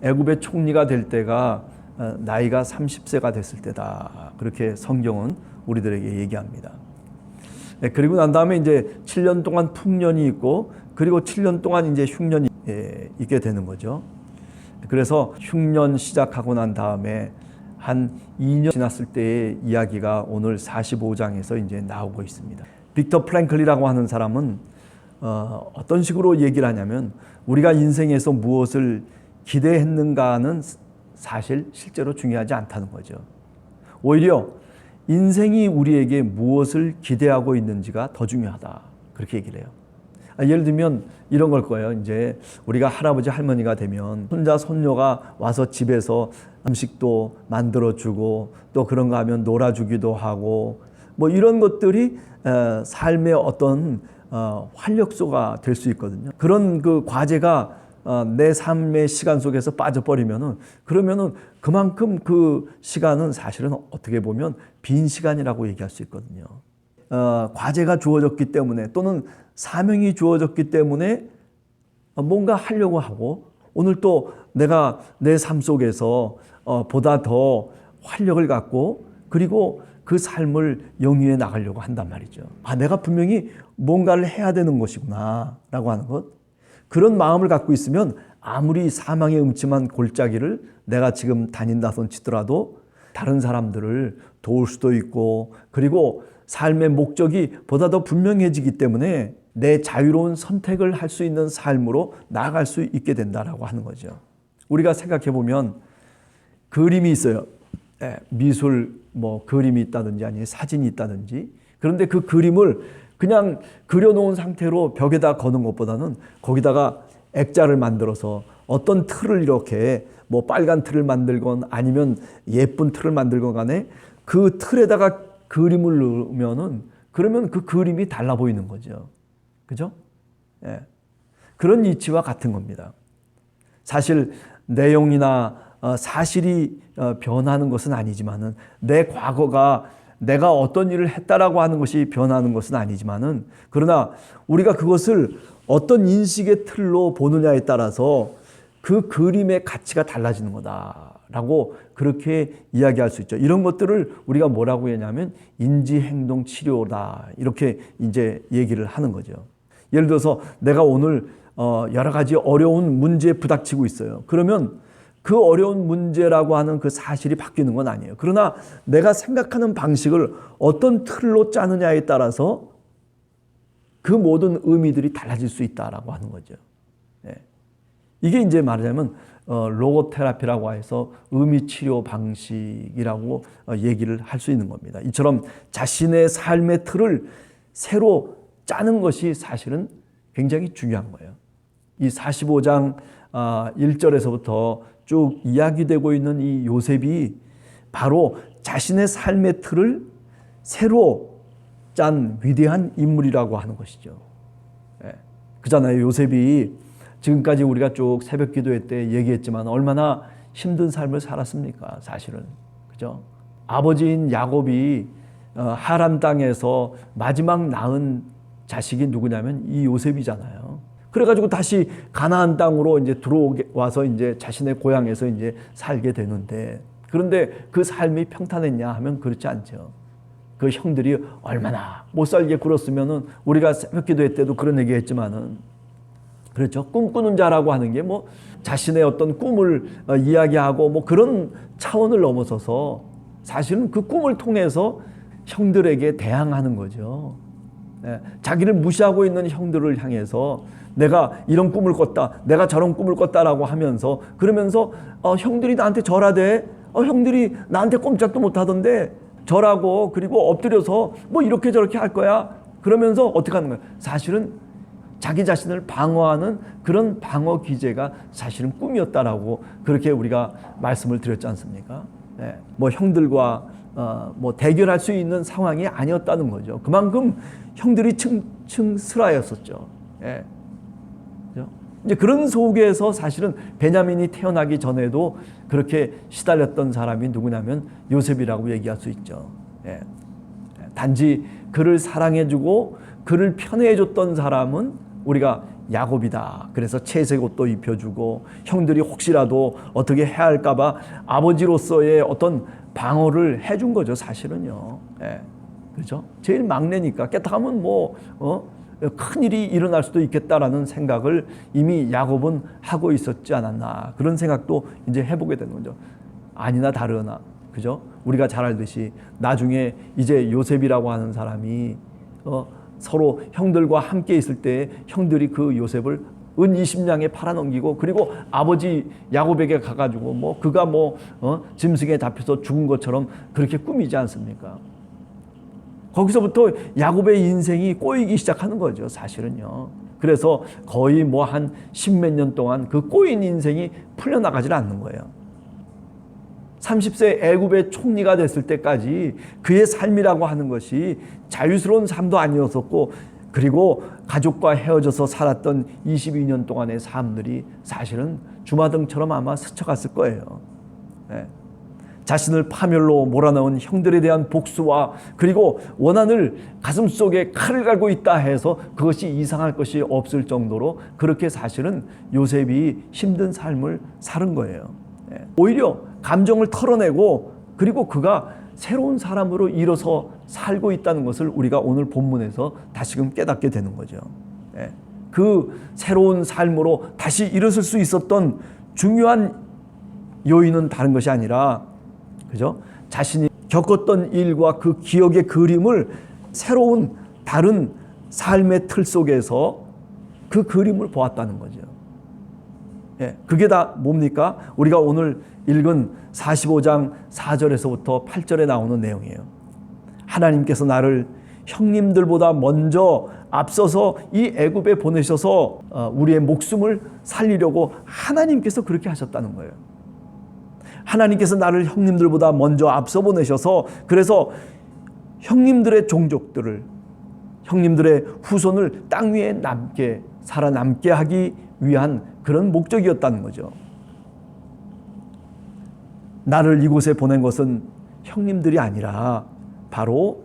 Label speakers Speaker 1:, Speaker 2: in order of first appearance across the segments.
Speaker 1: 애굽의 총리가 될 때가 나이가 30세가 됐을 때다. 그렇게 성경은 우리들에게 얘기합니다. 그리고 난 다음에 이제 7년 동안 풍년이 있고, 그리고 7년 동안 이제 흉년이 있게 되는 거죠. 그래서 흉년 시작하고 난 다음에 한 2년 지났을 때의 이야기가 오늘 45장에서 이제 나오고 있습니다. 빅터 프랭클이라고 하는 사람은 어떤 식으로 얘기를 하냐면, 우리가 인생에서 무엇을 기대했는가는 사실 실제로 중요하지 않다는 거죠. 오히려 인생이 우리에게 무엇을 기대하고 있는지가 더 중요하다. 그렇게 얘기를 해요. 예를 들면 이런 걸 거예요. 이제 우리가 할아버지 할머니가 되면 손자 손녀가 와서 집에서 음식도 만들어주고, 또 그런 거 하면 놀아주기도 하고, 뭐 이런 것들이 삶의 어떤 활력소가 될 수 있거든요. 그런 그 과제가 내 삶의 시간 속에서 빠져버리면은, 그러면은 그만큼 그 시간은 사실은 어떻게 보면 빈 시간이라고 얘기할 수 있거든요. 과제가 주어졌기 때문에, 또는 사명이 주어졌기 때문에 뭔가 하려고 하고, 오늘 또 내가 내 삶 속에서 보다 더 활력을 갖고, 그리고 그 삶을 영위해 나가려고 한단 말이죠. 내가 분명히 뭔가를 해야 되는 것이구나 라고 하는 것, 그런 마음을 갖고 있으면 아무리 사망의 음침한 골짜기를 내가 지금 다닌다 손 치더라도 다른 사람들을 도울 수도 있고, 그리고 삶의 목적이 보다 더 분명해지기 때문에 내 자유로운 선택을 할 수 있는 삶으로 나아갈 수 있게 된다라고 하는 거죠. 우리가 생각해 보면 그림이 있어요. 미술 그림이 있다든지 아니면 사진이 있다든지. 그런데 그 그림을 그냥 그려놓은 상태로 벽에다 거는 것보다는 거기다가 액자를 만들어서 어떤 틀을 이렇게 빨간 틀을 만들건 아니면 예쁜 틀을 만들건 간에 그 틀에다가 그림을 넣으면은, 그러면 그 그림이 달라 보이는 거죠. 그죠? 그런 이치와 같은 겁니다. 사실 내용이나 사실이 변하는 것은 아니지만은, 내 과거가 내가 어떤 일을 했다라고 하는 것이 변하는 것은 아니지만은, 그러나 우리가 그것을 어떤 인식의 틀로 보느냐에 따라서 그 그림의 가치가 달라지는 거다라고 그렇게 이야기할 수 있죠. 이런 것들을 우리가 뭐라고 했냐면 인지행동 치료다, 이렇게 이제 얘기를 하는 거죠. 예를 들어서 내가 오늘 여러 가지 어려운 문제에 부닥치고 있어요. 그러면 그 어려운 문제라고 하는 그 사실이 바뀌는 건 아니에요. 그러나 내가 생각하는 방식을 어떤 틀로 짜느냐에 따라서 그 모든 의미들이 달라질 수 있다라고 하는 거죠. 이게 이제 말하자면 로고테라피라고 해서 의미 치료 방식이라고 얘기를 할 수 있는 겁니다. 이처럼 자신의 삶의 틀을 새로 짜는 것이 사실은 굉장히 중요한 거예요. 이 45장 1절에서부터 쭉 이야기되고 있는 이 요셉이 바로 자신의 삶의 틀을 새로 짠 위대한 인물이라고 하는 것이죠. 그잖아요. 요셉이 지금까지 우리가 쭉 새벽 기도회 때 얘기했지만 얼마나 힘든 삶을 살았습니까? 사실은. 그죠? 아버지인 야곱이 하란 땅에서 마지막 낳은 자식이 누구냐면 이 요셉이잖아요. 그래가지고 다시 가나안 땅으로 이제 들어와서 이제 자신의 고향에서 이제 살게 되는데, 그런데 그 삶이 평탄했냐 하면 그렇지 않죠. 그 형들이 얼마나 못 살게 굴었으면은, 우리가 새벽 기도회 때도 그런 얘기 했지만은, 그렇죠. 꿈꾸는 자라고 하는 게 자신의 어떤 꿈을 이야기하고 그런 차원을 넘어서서 사실은 그 꿈을 통해서 형들에게 대항하는 거죠. 자기를 무시하고 있는 형들을 향해서 내가 이런 꿈을 꿨다, 내가 저런 꿈을 꿨다라고 하면서, 그러면서 형들이 나한테 절하대, 형들이 나한테 꼼짝도 못하던데 절하고, 그리고 엎드려서 이렇게 저렇게 할 거야. 그러면서 어떻게 하는 거야? 사실은 자기 자신을 방어하는 그런 방어 기제가 사실은 꿈이었다라고 그렇게 우리가 말씀을 드렸지 않습니까? 형들과 대결할 수 있는 상황이 아니었다는 거죠. 그만큼 형들이 층층스라였었죠. 이제 그런 속에서 사실은 베냐민이 태어나기 전에도 그렇게 시달렸던 사람이 누구냐면 요셉이라고 얘기할 수 있죠. 단지 그를 사랑해주고 그를 편애해줬던 사람은 우리가 야곱이다. 그래서 채색 옷도 입혀주고 형들이 혹시라도 어떻게 해야 할까봐 아버지로서의 어떤 방어를 해준 거죠, 사실은요. 예. 그죠? 제일 막내니까 깨딱하면 큰 일이 일어날 수도 있겠다라는 생각을 이미 야곱은 하고 있었지 않았나. 그런 생각도 이제 해보게 되는 거죠. 아니나 다르나. 그죠? 우리가 잘 알듯이 나중에 이제 요셉이라고 하는 사람이 서로 형들과 함께 있을 때 형들이 그 요셉을 은 20냥에 팔아넘기고 그리고 아버지 야곱에게 가가지고 그가 짐승에 잡혀서 죽은 것처럼 그렇게 꾸미지 않습니까? 거기서부터 야곱의 인생이 꼬이기 시작하는 거죠, 사실은요. 그래서 거의 한 10몇 년 동안 그 꼬인 인생이 풀려나가질 않는 거예요. 30세 애굽의 총리가 됐을 때까지 그의 삶이라고 하는 것이 자유스러운 삶도 아니었었고, 그리고 가족과 헤어져서 살았던 22년 동안의 삶들이 사실은 주마등처럼 아마 스쳐갔을 거예요. 네. 자신을 파멸로 몰아넣은 형들에 대한 복수와 그리고 원한을 가슴속에 칼을 갈고 있다 해서 그것이 이상할 것이 없을 정도로 그렇게 사실은 요셉이 힘든 삶을 사는 거예요. 오히려 감정을 털어내고 그리고 그가 새로운 사람으로 일어서 살고 있다는 것을 우리가 오늘 본문에서 다시금 깨닫게 되는 거죠. 그 새로운 삶으로 다시 일어설 수 있었던 중요한 요인은 다른 것이 아니라, 그죠? 자신이 겪었던 일과 그 기억의 그림을 새로운 다른 삶의 틀 속에서 그 그림을 보았다는 거죠. 그게 다 뭡니까? 우리가 오늘 읽은 45장 4절에서부터 8절에 나오는 내용이에요. 하나님께서 나를 형님들보다 먼저 앞서서 이 애굽에 보내셔서 우리의 목숨을 살리려고 하나님께서 그렇게 하셨다는 거예요. 하나님께서 나를 형님들보다 먼저 앞서 보내셔서 그래서 형님들의 종족들을, 형님들의 후손을 땅 위에 살아남게 하기 위한 그런 목적이었다는 거죠. 나를 이곳에 보낸 것은 형님들이 아니라 바로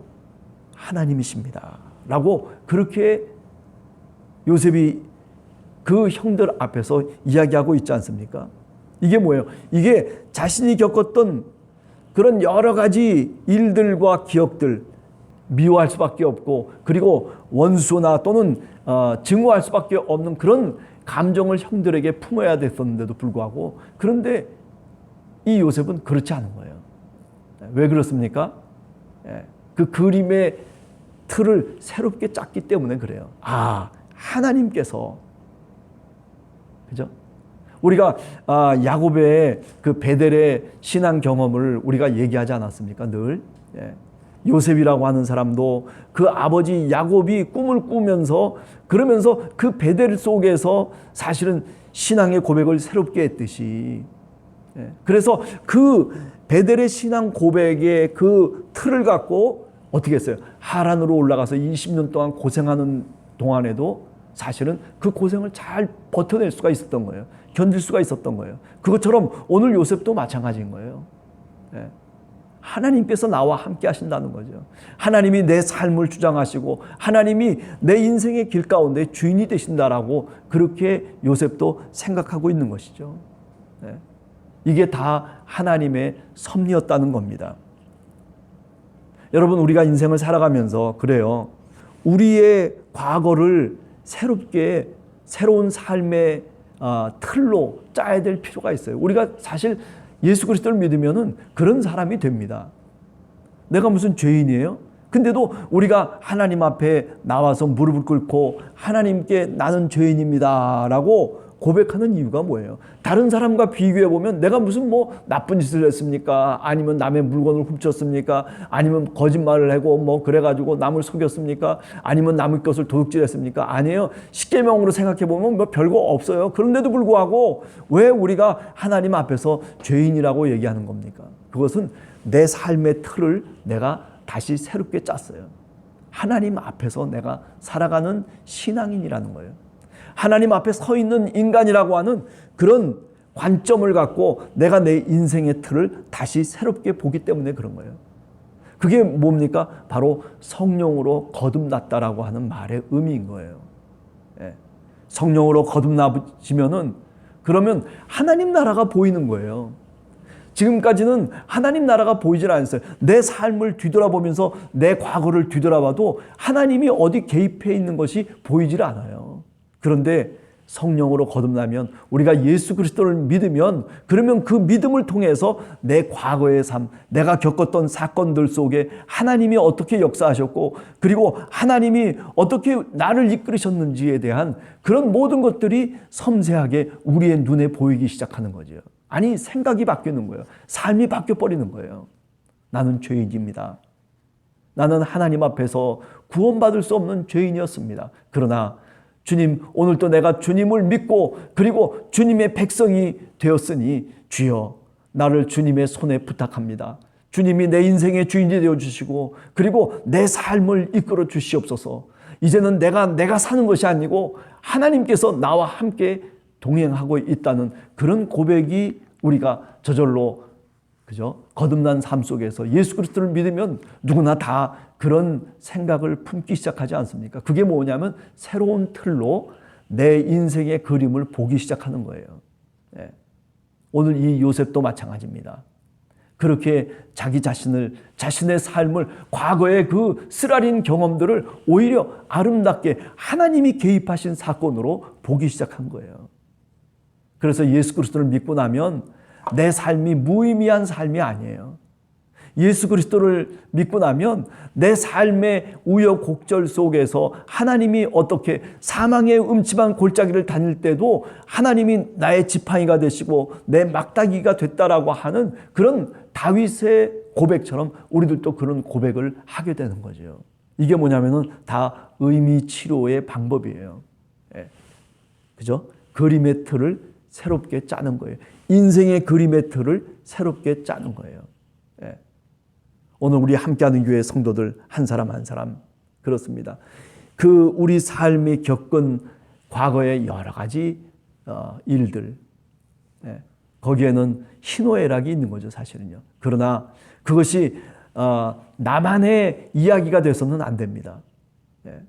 Speaker 1: 하나님이십니다 라고 그렇게 요셉이 그 형들 앞에서 이야기하고 있지 않습니까? 이게 뭐예요? 이게 자신이 겪었던 그런 여러 가지 일들과 기억들, 미워할 수밖에 없고 그리고 원수나 또는 증오할 수밖에 없는 그런 감정을 형들에게 품어야 됐었는데도 불구하고, 그런데 이 요셉은 그렇지 않은 거예요. 왜 그렇습니까? 그 그림의 틀을 새롭게 짰기 때문에 그래요. 하나님께서, 그죠? 우리가 야곱의 그 베델의 신앙 경험을 우리가 얘기하지 않았습니까? 늘. 요셉이라고 하는 사람도 그 아버지 야곱이 꿈을 꾸면서 그러면서 그 베델 속에서 사실은 신앙의 고백을 새롭게 했듯이, 그래서 그 베델의 신앙 고백의 그 틀을 갖고 어떻게 했어요? 하란으로 올라가서 20년 동안 고생하는 동안에도 사실은 그 고생을 잘 버텨낼 수가 있었던 거예요. 견딜 수가 있었던 거예요. 그것처럼 오늘 요셉도 마찬가지인 거예요. 하나님께서 나와 함께 하신다는 거죠. 하나님이 내 삶을 주장하시고 하나님이 내 인생의 길 가운데 주인이 되신다라고 그렇게 요셉도 생각하고 있는 것이죠. 이게 다 하나님의 섭리였다는 겁니다. 여러분, 우리가 인생을 살아가면서 그래요. 우리의 과거를 새롭게 새로운 삶의 틀로 짜야 될 필요가 있어요. 우리가 사실 예수 그리스도를 믿으면은 그런 사람이 됩니다. 내가 무슨 죄인이에요? 근데도 우리가 하나님 앞에 나와서 무릎을 꿇고 하나님께 나는 죄인입니다 라고 고백하는 이유가 뭐예요? 다른 사람과 비교해 보면 내가 무슨 나쁜 짓을 했습니까? 아니면 남의 물건을 훔쳤습니까? 아니면 거짓말을 하고 그래가지고 남을 속였습니까? 아니면 남의 것을 도둑질했습니까? 아니에요. 십계명으로 생각해 보면 별거 없어요. 그런데도 불구하고 왜 우리가 하나님 앞에서 죄인이라고 얘기하는 겁니까? 그것은 내 삶의 틀을 내가 다시 새롭게 짰어요. 하나님 앞에서 내가 살아가는 신앙인이라는 거예요. 하나님 앞에 서 있는 인간이라고 하는 그런 관점을 갖고 내가 내 인생의 틀을 다시 새롭게 보기 때문에 그런 거예요. 그게 뭡니까? 바로 성령으로 거듭났다라고 하는 말의 의미인 거예요. 성령으로 거듭나지면은 그러면 하나님 나라가 보이는 거예요. 지금까지는 하나님 나라가 보이질 않았어요. 내 삶을 뒤돌아보면서 내 과거를 뒤돌아봐도 하나님이 어디 개입해 있는 것이 보이질 않아요. 그런데 성령으로 거듭나면, 우리가 예수 그리스도를 믿으면, 그러면 그 믿음을 통해서 내 과거의 삶, 내가 겪었던 사건들 속에 하나님이 어떻게 역사하셨고, 그리고 하나님이 어떻게 나를 이끌으셨는지에 대한 그런 모든 것들이 섬세하게 우리의 눈에 보이기 시작하는 거죠. 아니, 생각이 바뀌는 거예요. 삶이 바뀌어버리는 거예요. 나는 죄인입니다. 나는 하나님 앞에서 구원받을 수 없는 죄인이었습니다. 그러나 주님, 오늘도 내가 주님을 믿고 그리고 주님의 백성이 되었으니 주여, 나를 주님의 손에 부탁합니다. 주님이 내 인생의 주인이 되어주시고 그리고 내 삶을 이끌어 주시옵소서. 이제는 내가 사는 것이 아니고 하나님께서 나와 함께 동행하고 있다는 그런 고백이 우리가 저절로, 그죠? 거듭난 삶 속에서 예수 그리스도를 믿으면 누구나 다 그런 생각을 품기 시작하지 않습니까? 그게 뭐냐면 새로운 틀로 내 인생의 그림을 보기 시작하는 거예요. 네. 오늘 이 요셉도 마찬가지입니다. 그렇게 자신의 삶을, 과거의 그 쓰라린 경험들을 오히려 아름답게 하나님이 개입하신 사건으로 보기 시작한 거예요. 그래서 예수 그리스도를 믿고 나면 내 삶이 무의미한 삶이 아니에요. 예수 그리스도를 믿고 나면 내 삶의 우여곡절 속에서 하나님이 어떻게 사망의 음침한 골짜기를 다닐 때도 하나님이 나의 지팡이가 되시고 내 막다기가 됐다라고 하는 그런 다윗의 고백처럼 우리들도 그런 고백을 하게 되는 거죠. 이게 뭐냐면은 다 의미 치료의 방법이에요. 예. 그죠? 그림의 틀을 새롭게 짜는 거예요. 인생의 그림의 틀을 새롭게 짜는 거예요. 예. 오늘 우리 함께하는 교회 성도들 한 사람 한 사람 그렇습니다. 그 우리 삶이 겪은 과거의 여러 가지 일들, 예. 거기에는 희노애락이 있는 거죠, 사실은요. 그러나 그것이 나만의 이야기가 돼서는 안 됩니다. 예.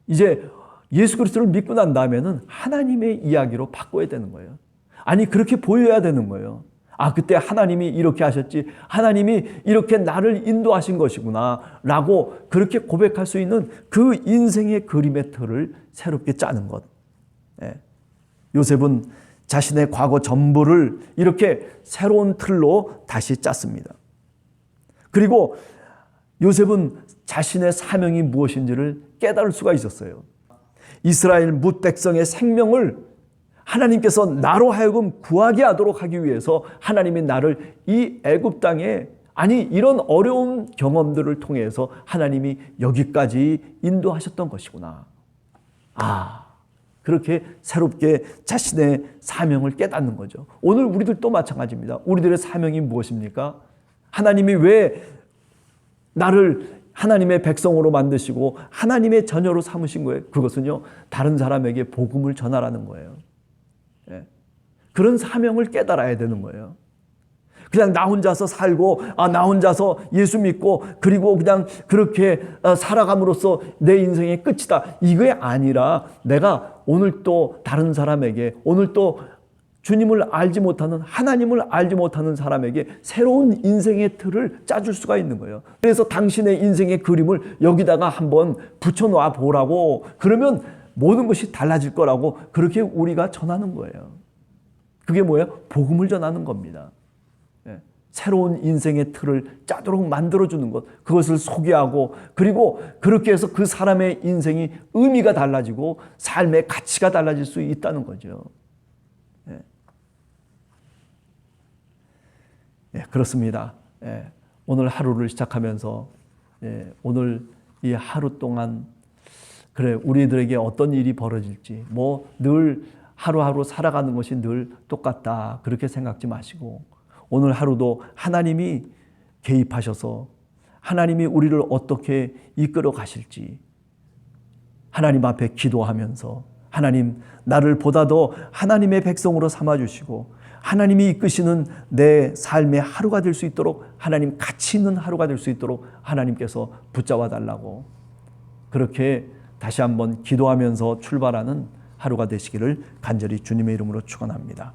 Speaker 1: 이제 예수 그리스도를 믿고 난 다음에는 하나님의 이야기로 바꿔야 되는 거예요. 아니, 그렇게 보여야 되는 거예요. 아, 그때 하나님이 이렇게 하셨지, 하나님이 이렇게 나를 인도하신 것이구나 라고 그렇게 고백할 수 있는 그 인생의 그림의 틀을 새롭게 짜는 것. 예. 요셉은 자신의 과거 전부를 이렇게 새로운 틀로 다시 짰습니다. 그리고 요셉은 자신의 사명이 무엇인지를 깨달을 수가 있었어요. 이스라엘 뭇 백성의 생명을 하나님께서 나로 하여금 구하게 하도록 하기 위해서 하나님이 나를 이 애굽 땅에, 아니 이런 어려운 경험들을 통해서 하나님이 여기까지 인도하셨던 것이구나. 아, 그렇게 새롭게 자신의 사명을 깨닫는 거죠. 오늘 우리들도 마찬가지입니다. 우리들의 사명이 무엇입니까? 하나님이 왜 나를 하나님의 백성으로 만드시고 하나님의 자녀로 삼으신 거예요? 그것은요, 다른 사람에게 복음을 전하라는 거예요. 예. 그런 사명을 깨달아야 되는 거예요. 그냥 나 혼자서 살고, 나 혼자서 예수 믿고, 그리고 그냥 그렇게 살아감으로써 내 인생의 끝이다. 이게 아니라 내가 오늘 또 다른 사람에게, 오늘 또 주님을 알지 못하는, 하나님을 알지 못하는 사람에게 새로운 인생의 틀을 짜줄 수가 있는 거예요. 그래서 당신의 인생의 그림을 여기다가 한번 붙여놔 보라고, 그러면 모든 것이 달라질 거라고 그렇게 우리가 전하는 거예요. 그게 뭐예요? 복음을 전하는 겁니다. 예. 새로운 인생의 틀을 짜도록 만들어주는 것, 그것을 소개하고, 그리고 그렇게 해서 그 사람의 인생이 의미가 달라지고 삶의 가치가 달라질 수 있다는 거죠. 예. 예, 그렇습니다. 예. 오늘 하루를 시작하면서, 예, 오늘 이 하루 동안 그래, 우리들에게 어떤 일이 벌어질지, 뭐 늘 하루하루 살아가는 것이 늘 똑같다, 그렇게 생각지 마시고, 오늘 하루도 하나님이 개입하셔서 하나님이 우리를 어떻게 이끌어 가실지 하나님 앞에 기도하면서, 하나님 나를 보다 더 하나님의 백성으로 삼아주시고 하나님이 이끄시는 내 삶의 하루가 될 수 있도록, 하나님 가치 있는 하루가 될 수 있도록 하나님께서 붙잡아 달라고, 그렇게 다시 한번 기도하면서 출발하는 하루가 되시기를 간절히 주님의 이름으로 축원합니다.